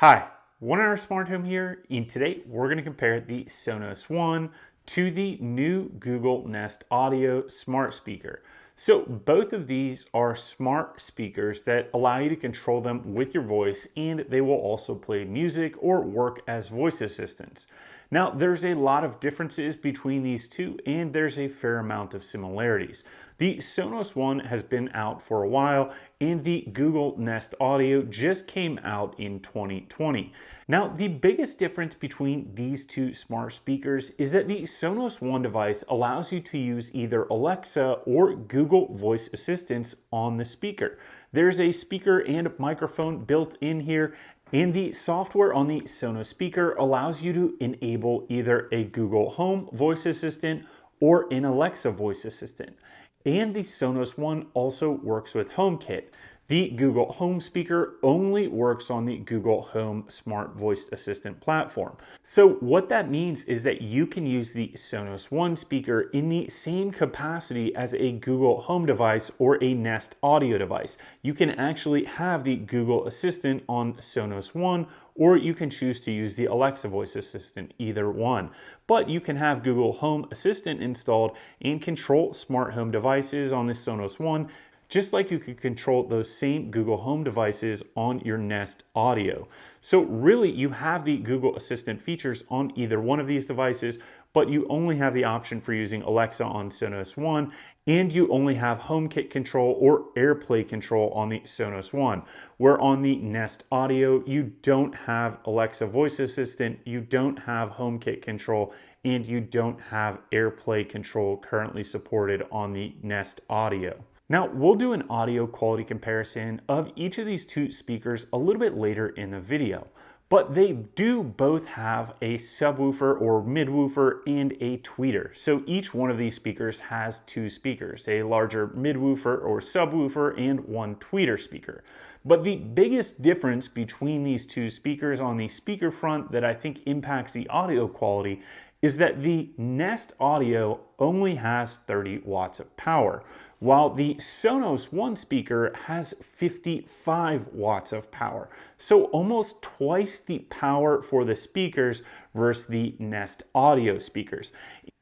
Hi, One and Smart Home here, and today we're going to compare the Sonos One to the new Google Nest Audio smart speaker. So both of these are smart speakers that allow you to control them with your voice, and they will also play music or work as voice assistants. Now, there's a lot of differences between these two, and there's a fair amount of similarities. The Sonos One has been out for a while, and the Google Nest Audio just came out in 2020. Now, the biggest difference between these two smart speakers is that the Sonos One device allows you to use either Alexa or Google Voice Assistants on the speaker. There's a speaker and microphone built in here, and the software on the Sonos speaker allows you to enable either a Google Home voice assistant or an Alexa voice assistant. And the Sonos One also works with HomeKit. The Google Home speaker only works on the Google Home Smart Voice Assistant platform. So what that means is that you can use the Sonos One speaker in the same capacity as a Google Home device or a Nest Audio device. You can actually have the Google Assistant on Sonos One, or you can choose to use the Alexa voice assistant, either one. But you can have Google Home Assistant installed and control smart home devices on the Sonos One, just like you could control those same Google Home devices on your Nest Audio. So really, you have the Google Assistant features on either one of these devices, but you only have the option for using Alexa on Sonos One, and you only have HomeKit control or AirPlay control on the Sonos One. Where on the Nest Audio, you don't have Alexa voice assistant, you don't have HomeKit control, and you don't have AirPlay control currently supported on the Nest Audio. Now, we'll do an audio quality comparison of each of these two speakers a little bit later in the video, but they do both have a subwoofer or midwoofer and a tweeter. So each one of these speakers has two speakers, a larger midwoofer or subwoofer and one tweeter speaker. But the biggest difference between these two speakers on the speaker front that I think impacts the audio quality is that the Nest Audio only has 30 watts of power, while the Sonos One speaker has 55 watts of power. So almost twice the power for the speakers versus the Nest Audio speakers.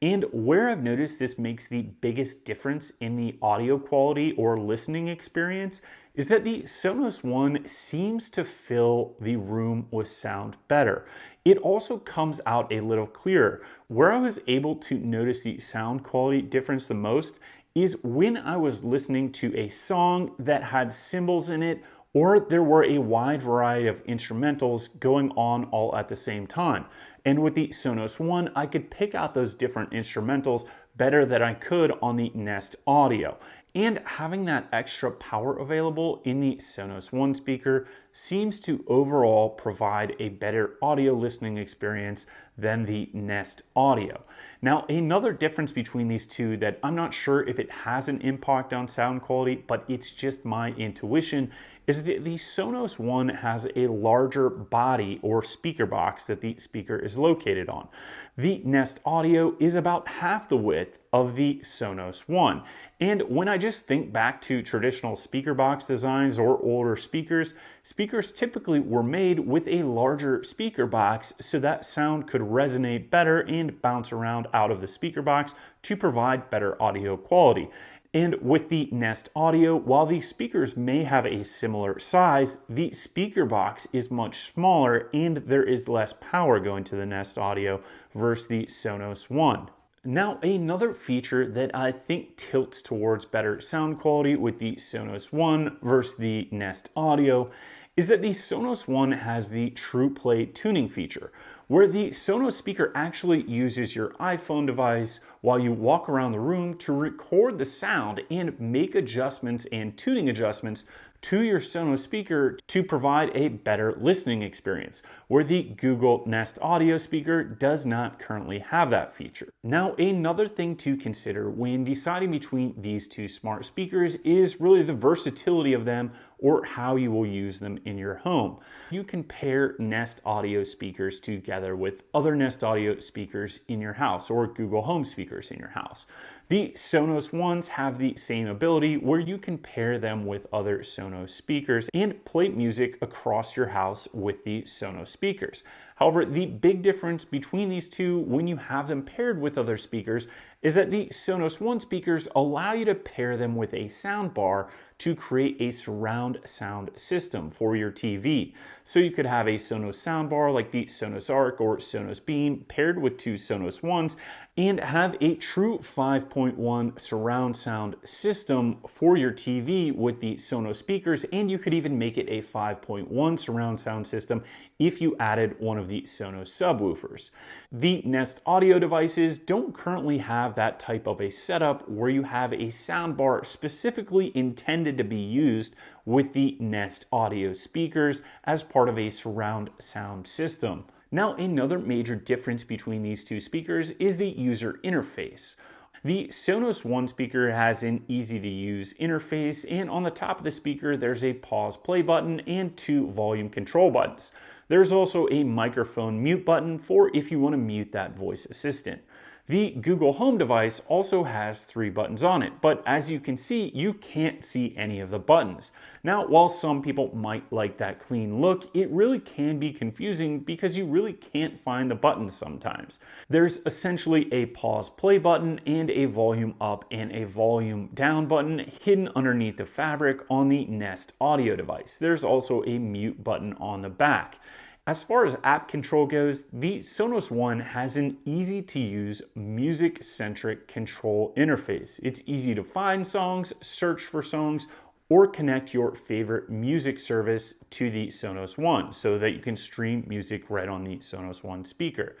And where I've noticed this makes the biggest difference in the audio quality or listening experience is that the Sonos One seems to fill the room with sound better. It also comes out a little clearer. Where I was able to notice the sound quality difference the most is when I was listening to a song that had cymbals in it, or there were a wide variety of instrumentals going on all at the same time. And with the Sonos One, I could pick out those different instrumentals better than I could on the Nest Audio. And having that extra power available in the Sonos One speaker seems to overall provide a better audio listening experience than the Nest Audio. Now, another difference between these two that I'm not sure if it has an impact on sound quality, but it's just my intuition, is that the Sonos One has a larger body or speaker box that the speaker is located on. The Nest Audio is about half the width of the Sonos One. And when I just think back to traditional speaker box designs or older speakers, speakers typically were made with a larger speaker box so that sound could resonate better and bounce around out of the speaker box to provide better audio quality. And with the Nest Audio, while the speakers may have a similar size, the speaker box is much smaller and there is less power going to the Nest Audio versus the Sonos One. Now, another feature that I think tilts towards better sound quality with the Sonos One versus the Nest Audio is that the Sonos One has the True Play tuning feature, where the Sonos speaker actually uses your iPhone device while you walk around the room to record the sound and make adjustments and tuning adjustments to your Sonos speaker to provide a better listening experience, where the Google Nest Audio speaker does not currently have that feature. Now, another thing to consider when deciding between these two smart speakers is really the versatility of them or how you will use them in your home. You can pair Nest Audio speakers together with other Nest Audio speakers in your house or Google Home speakers in your house. The Sonos ones have the same ability where you can pair them with other Sonos speakers and play music across your house with the Sonos speakers. However, the big difference between these two when you have them paired with other speakers is that the Sonos One speakers allow you to pair them with a soundbar to create a surround sound system for your TV. So you could have a Sonos soundbar like the Sonos Arc or Sonos Beam paired with two Sonos Ones and have a true 5.1 surround sound system for your TV with the Sonos speakers, and you could even make it a 5.1 surround sound system if you added one of the Sonos subwoofers. The Nest Audio devices don't currently have that type of a setup where you have a soundbar specifically intended to be used with the Nest Audio speakers as part of a surround sound system. Now, another major difference between these two speakers is the user interface. The Sonos One speaker has an easy to use interface, and on the top of the speaker there's a pause play button and two volume control buttons. There's also a microphone mute button for if you want to mute that voice assistant. The Google Home device also has 3 buttons on it, but as you can see, you can't see any of the buttons. Now, while some people might like that clean look, it really can be confusing because you really can't find the buttons sometimes. There's essentially a pause play button and a volume up and a volume down button hidden underneath the fabric on the Nest Audio device. There's also a mute button on the back. As far as app control goes, the Sonos One has an easy-to-use, music-centric control interface. It's easy to find songs, search for songs, or connect your favorite music service to the Sonos One so that you can stream music right on the Sonos One speaker.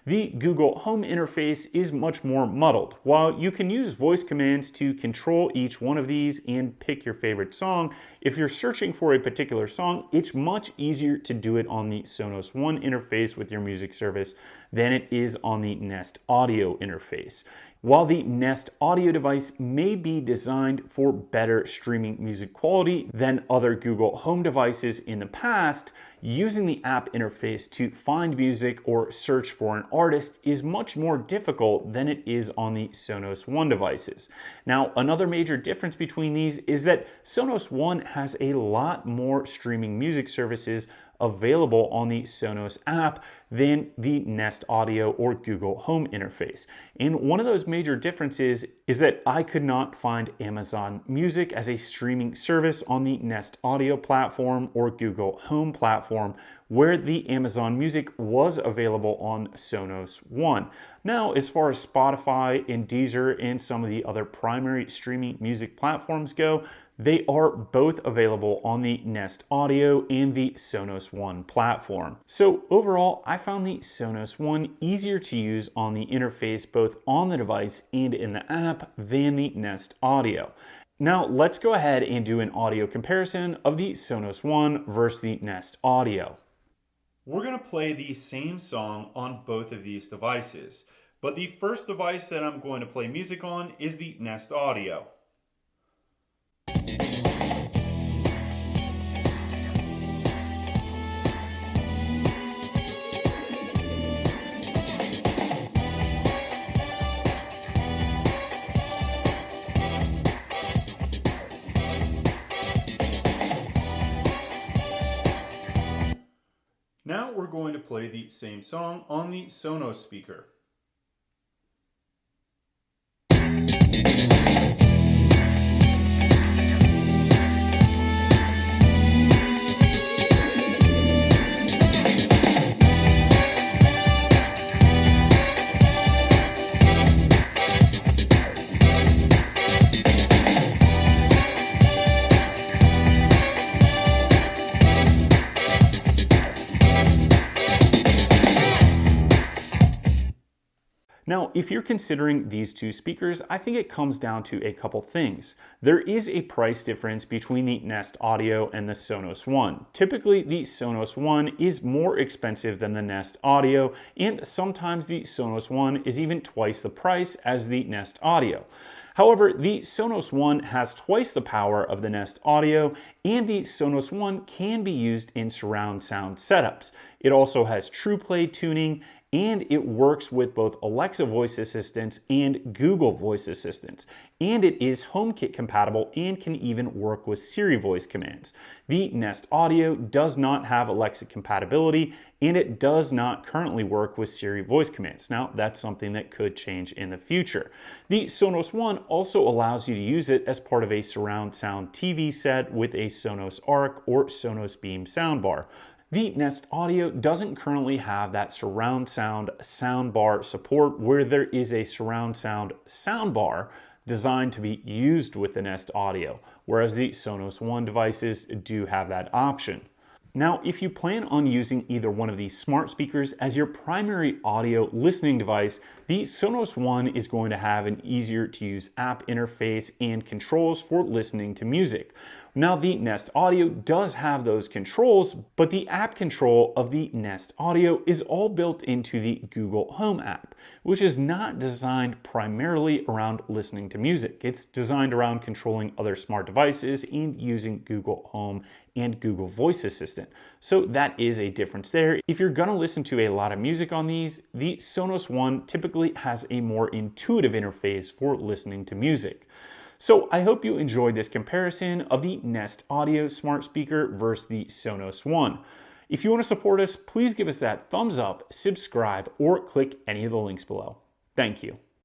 The Google Home interface is much more muddled. While you can use voice commands to control each one of these and pick your favorite song, if you're searching for a particular song, it's much easier to do it on the Sonos One interface with your music service than it is on the Nest Audio interface. While the Nest Audio device may be designed for better streaming music quality than other Google Home devices in the past, using the app interface to find music or search for an artist is much more difficult than it is on the Sonos One devices. Now, another major difference between these is that Sonos One has a lot more streaming music services available on the Sonos app than the Nest Audio or Google Home interface. And one of those major differences is that I could not find Amazon Music as a streaming service on the Nest Audio platform or Google Home platform, where the Amazon Music was available on Sonos One. Now, as far as Spotify and Deezer and some of the other primary streaming music platforms go, they are both available on the Nest Audio and the Sonos One platform. So overall, I found the Sonos One easier to use on the interface both on the device and in the app than the Nest Audio. Now let's go ahead and do an audio comparison of the Sonos One versus the Nest Audio. We're going to play the same song on both of these devices, but the first device that I'm going to play music on is the Nest Audio. Now we're going to play the same song on the Sonos speaker. Now, if you're considering these two speakers, I think it comes down to a couple things. There is a price difference between the Nest Audio and the Sonos One. Typically, the Sonos One is more expensive than the Nest Audio, and sometimes the Sonos One is even twice the price as the Nest Audio. However, the Sonos One has twice the power of the Nest Audio, and the Sonos One can be used in surround sound setups. It also has TruePlay tuning, and it works with both Alexa voice assistants and Google voice assistants. And it is HomeKit compatible and can even work with Siri voice commands. The Nest Audio does not have Alexa compatibility, and it does not currently work with Siri voice commands. Now, that's something that could change in the future. The Sonos One also allows you to use it as part of a surround sound TV set with a Sonos Arc or Sonos Beam soundbar. The Nest Audio doesn't currently have that surround sound soundbar support where there is a surround sound soundbar designed to be used with the Nest Audio, whereas the Sonos One devices do have that option. Now, if you plan on using either one of these smart speakers as your primary audio listening device, the Sonos One is going to have an easier to use app interface and controls for listening to music. Now, the Nest Audio does have those controls, but the app control of the Nest Audio is all built into the Google Home app, which is not designed primarily around listening to music. It's designed around controlling other smart devices and using Google Home and Google Voice Assistant. So that is a difference there. If you're gonna listen to a lot of music on these, the Sonos One typically has a more intuitive interface for listening to music. So I hope you enjoyed this comparison of the Nest Audio smart speaker versus the Sonos One. If you want to support us, please give us that thumbs up, subscribe, or click any of the links below. Thank you.